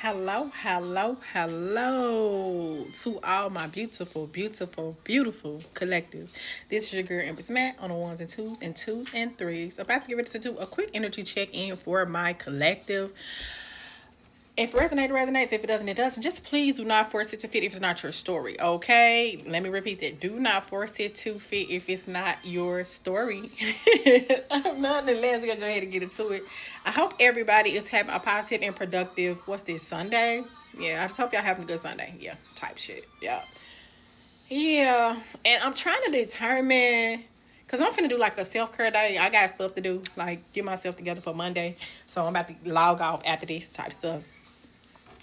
Hello to all my beautiful collective. This is your girl Empress Matt on the ones and twos and threes. About to get ready to do a quick energy check in for my collective. If it resonates, it resonates. If it doesn't, it doesn't. Just please do not force it to fit if it's not your story, okay? Let me repeat that. Do not force it to fit if it's not your story. Nonetheless, we're going to go ahead and get into it. I hope everybody is having a positive and productive, what's this, Sunday? Yeah, I just hope y'all having a good Sunday. Yeah, type shit. Yeah. Yeah, and I'm trying to determine, because I'm finna do like a self-care day. I got stuff to do, like get myself together for Monday. So I'm about to log off after this type stuff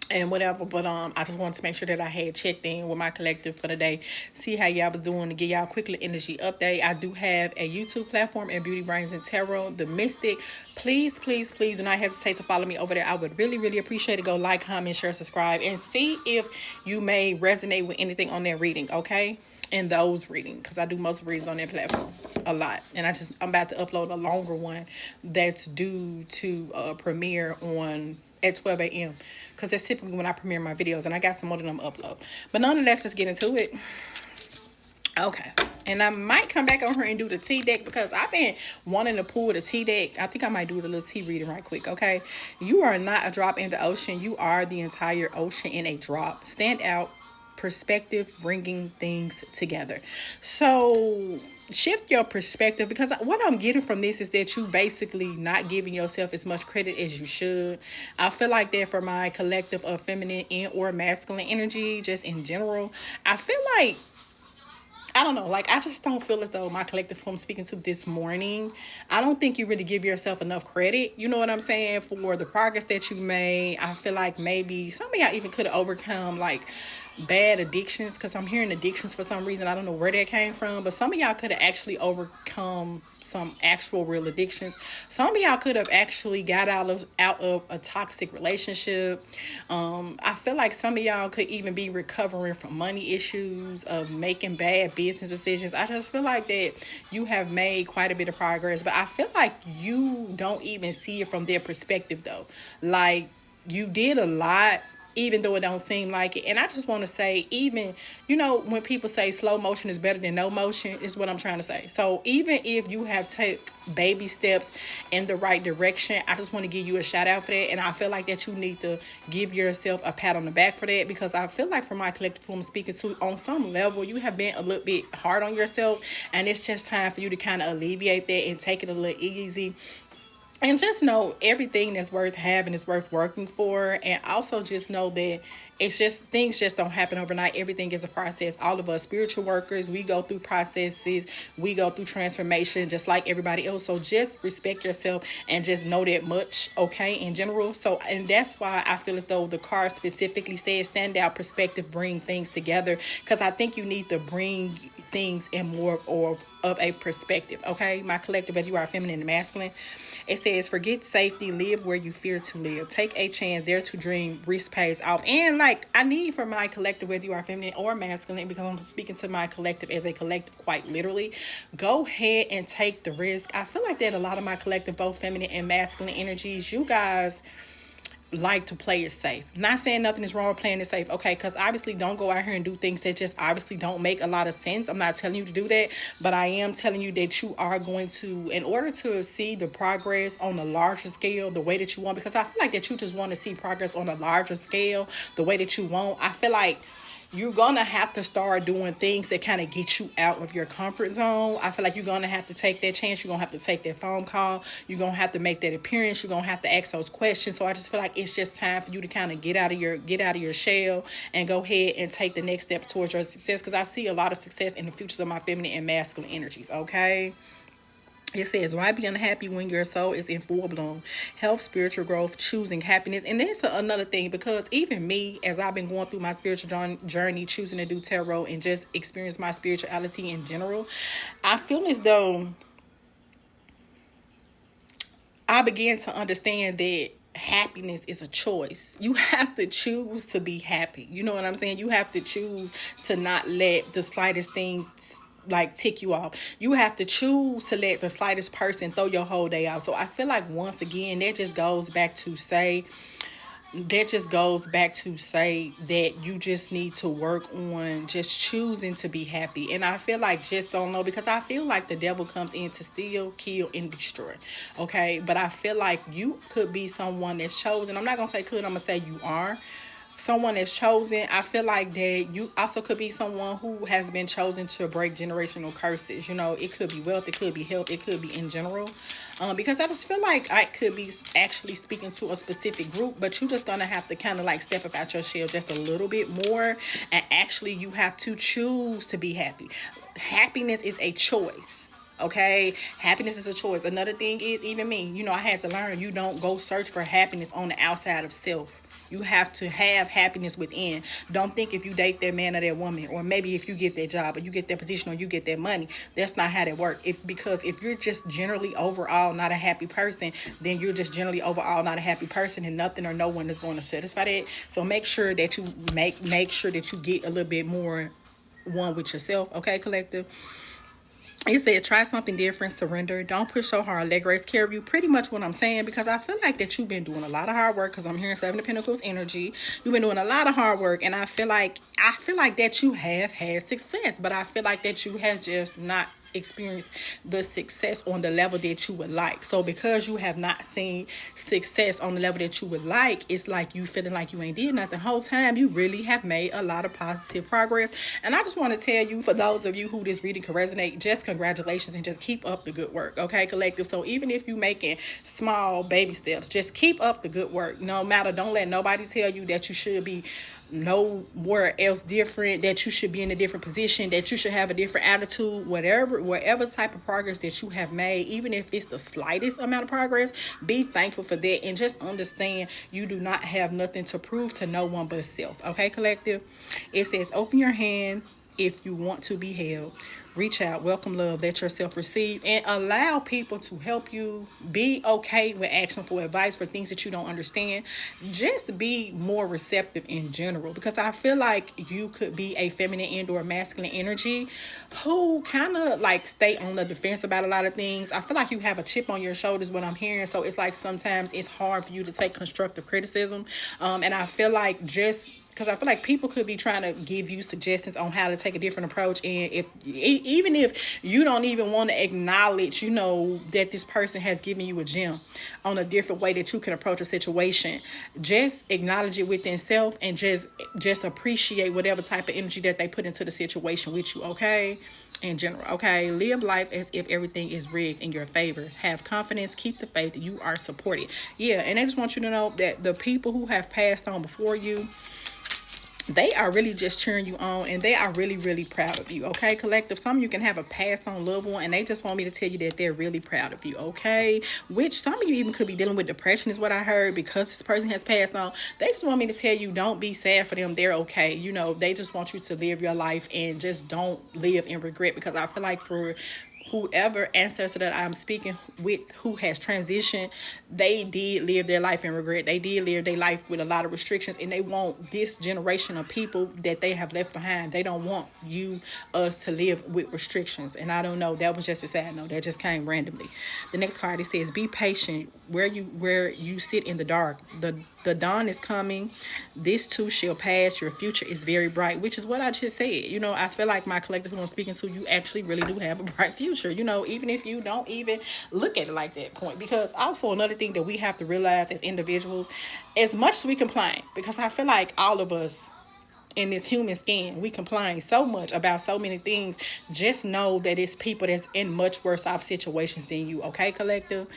and whatever. But I just wanted to make sure that I had checked in with my collective for the day, see how y'all was doing, to give y'all quickly energy update. I do have a YouTube platform and Beauty Brains and Tarot, the Mystic. Please do not hesitate to follow me over there. I would really appreciate it. Go like, comment, share, subscribe, and see if you may resonate with anything on that reading, okay? In those readings, because I do most readings on that platform a lot, and I'm about to upload a longer one that's due to premiere on at 12 a.m. because that's typically when I premiere my videos, and I got some more of them upload. But nonetheless, let's get into it. Okay, and I might come back on here and do the tea deck because I've been wanting to pull the tea deck. I think I might do the little tea reading right quick. Okay, you are not a drop in the ocean. You are the entire ocean in a drop. Stand out. Perspective, bringing things together. So shift your perspective, because what I'm getting from this is that you basically not giving yourself as much credit as you should. I feel like that for my collective of feminine and or masculine energy, just in general. I feel like, I don't know, like I just don't feel as though my collective who I'm speaking to this morning, I don't think you really give yourself enough credit, you know what I'm saying, for the progress that you made. I feel like maybe some of y'all even could have overcome like bad addictions, because I'm hearing addictions for some reason. I don't know where that came from, but some of y'all could have actually overcome some actual real addictions. Some of y'all could have actually got out of a toxic relationship. I feel like some of y'all could even be recovering from money issues, of making bad business decisions. I just feel like that you have made quite a bit of progress, but I feel like you don't even see it from their perspective though. Like, you did a lot, even though it don't seem like it. And I just want to say, even, when people say slow motion is better than no motion, is what I'm trying to say. So even if you have take baby steps in the right direction, I just want to give you a shout out for that. And I feel like that you need to give yourself a pat on the back for that, because I feel like from my collective who I'm speaking to, on some level, you have been a little bit hard on yourself, and it's just time for you to kind of alleviate that and take it a little easy. And just know everything that's worth having is worth working for. And also just know that it's just, things just don't happen overnight. Everything is a process. All of us spiritual workers, we go through processes, we go through transformation just like everybody else. So just respect yourself and just know that much, okay, in general. So, and that's why I feel as though the card specifically says stand out, perspective, bring things together, because I think you need to bring things in more of a perspective, okay? My collective, as you are feminine and masculine, it says, forget safety, live where you fear to live. Take a chance, dare to dream, risk pays off. And like, I need for my collective, whether you are feminine or masculine, because I'm speaking to my collective as a collective quite literally, go ahead and take the risk. I feel like that a lot of my collective, both feminine and masculine energies, you guys like to play it safe. Not saying nothing is wrong with playing it safe, okay? Because obviously don't go out here and do things that just obviously don't make a lot of sense. I'm not telling you to do that, but I am telling you that you are going to, in order to see the progress on a larger scale, the way that you want, because I feel like that you just want to see progress on a larger scale, the way that you want. I feel like you're gonna have to start doing things that kind of get you out of your comfort zone. I feel like you're gonna have to take that chance. You're gonna have to take that phone call. You're gonna have to make that appearance. You're gonna have to ask those questions. So I just feel like it's just time for you to kind of get out of your shell and go ahead and take the next step towards your success, because I see a lot of success in the futures of my feminine and masculine energies, okay? It says, why be unhappy when your soul is in full bloom? Health, spiritual growth, choosing happiness. And there's another thing, because even me, as I've been going through my spiritual journey, choosing to do tarot and just experience my spirituality in general, I feel as though I began to understand that happiness is a choice. You have to choose to be happy. You know what I'm saying? You have to choose to not let the slightest thing like tick you off. You have to choose to let the slightest person throw your whole day out. So I feel like once again that just goes back to say, that just goes back to say that you just need to work on just choosing to be happy. And I feel like just don't know, because I feel like the devil comes in to steal, kill, and destroy. Okay, but I feel like you could be someone that's chosen. I'm not gonna say could, I'm gonna say you are someone that's chosen. I feel like that you also could be someone who has been chosen to break generational curses. You know, it could be wealth, it could be health, it could be in general. Because I just feel like I could be actually speaking to a specific group, but you're just gonna have to kind of like step up out your shell just a little bit more, and actually you have to choose to be happy. Happiness is a choice. Okay, happiness is a choice. Another thing is, even me, you know, I had to learn, you don't go search for happiness on the outside of self. You have to have happiness within. Don't think if you date that man or that woman, or maybe if you get that job or you get that position or you get that money, that's not how that works. Because if you're just generally overall not a happy person, then you're just generally overall not a happy person, and nothing or no one is going to satisfy that. So make sure that you make sure that you get a little bit more one with yourself. Okay, collective. It said, try something different, surrender. Don't push so hard. Let grace carry you. Pretty much what I'm saying, because I feel like that you've been doing a lot of hard work, because I'm hearing Seven of Pentacles energy. You've been doing a lot of hard work, and I feel like that you have had success, but I feel like that you have just not experience the success on the level that you would like. So because you have not seen success on the level that you would like, it's like you feeling like you ain't did nothing. The whole time you really have made a lot of positive progress. And I just want to tell you, for those of you who this reading can resonate, just congratulations, and just keep up the good work. Okay, collective. So even if you making small baby steps, just keep up the good work. No matter, don't let nobody tell you that you should be nowhere else different, that you should be in a different position, that you should have a different attitude. Whatever type of progress that you have made, even if it's the slightest amount of progress, be thankful for that, and just understand you do not have nothing to prove to no one but self. Okay, collective. It says, open your hand if you want to be held. Reach out, welcome love, let yourself receive, and allow people to help you. Be okay with asking for advice for things that you don't understand. Just be more receptive in general, because I feel like you could be a feminine and or masculine energy who kind of like stay on the defense about a lot of things. I feel like you have a chip on your shoulders, what I'm hearing. So it's like sometimes it's hard for you to take constructive criticism. And I feel like just because I feel like people could be trying to give you suggestions on how to take a different approach, and even if you don't even want to acknowledge, you know, that this person has given you a gem on a different way that you can approach a situation, just acknowledge it within self, and just appreciate whatever type of energy that they put into the situation with you. Okay, in general. Okay, live life as if everything is rigged in your favor. Have confidence, keep the faith, you are supported. Yeah, and I just want you to know that the people who have passed on before you, they are really just cheering you on, and they are really, really proud of you. Okay, collective. Some of you can have a passed on loved one, and they just want me to tell you that they're really proud of you. Okay, which some of you even could be dealing with depression, is what I heard, because this person has passed on. They just want me to tell you, don't be sad for them. They're okay. You know, they just want you to live your life and just don't live in regret, because I feel like for whoever ancestor that I'm speaking with who has transitioned, they did live their life in regret. They did live their life with a lot of restrictions, and they want this generation of people that they have left behind. They don't want us to live with restrictions. And I don't know, that was just a sad note that just came randomly. The next card, it says, be patient where you sit in the dark. The dawn is coming. This too shall pass. Your future is very bright, which is what I just said. You know, I feel like my collective who I'm speaking to, you actually really do have a bright future. You know, even if you don't even look at it like that point. Because also another thing that we have to realize as individuals, as much as we complain, because I feel like all of us in this human skin, we complain so much about so many things. Just know that it's people that's in much worse off situations than you. Okay, collective?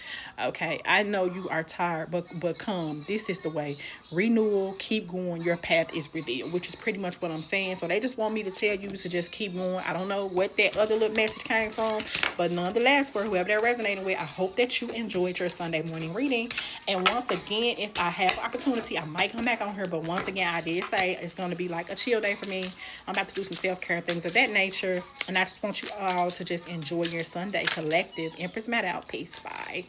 Okay, I know you are tired, but come, this is the way. Renewal, keep going, your path is revealed, which is pretty much what I'm saying. So they just want me to tell you to just keep going. I don't know what that other little message came from, but nonetheless, for whoever they're resonating with, I hope that you enjoyed your Sunday morning reading. And once again, if I have opportunity, I might come back on here, but once again, I did say it's going to be like a chill day for me. I'm about to do some self-care and things of that nature, and I just want you all to just enjoy your Sunday. Collective. Empress Matt out. Peace. Bye.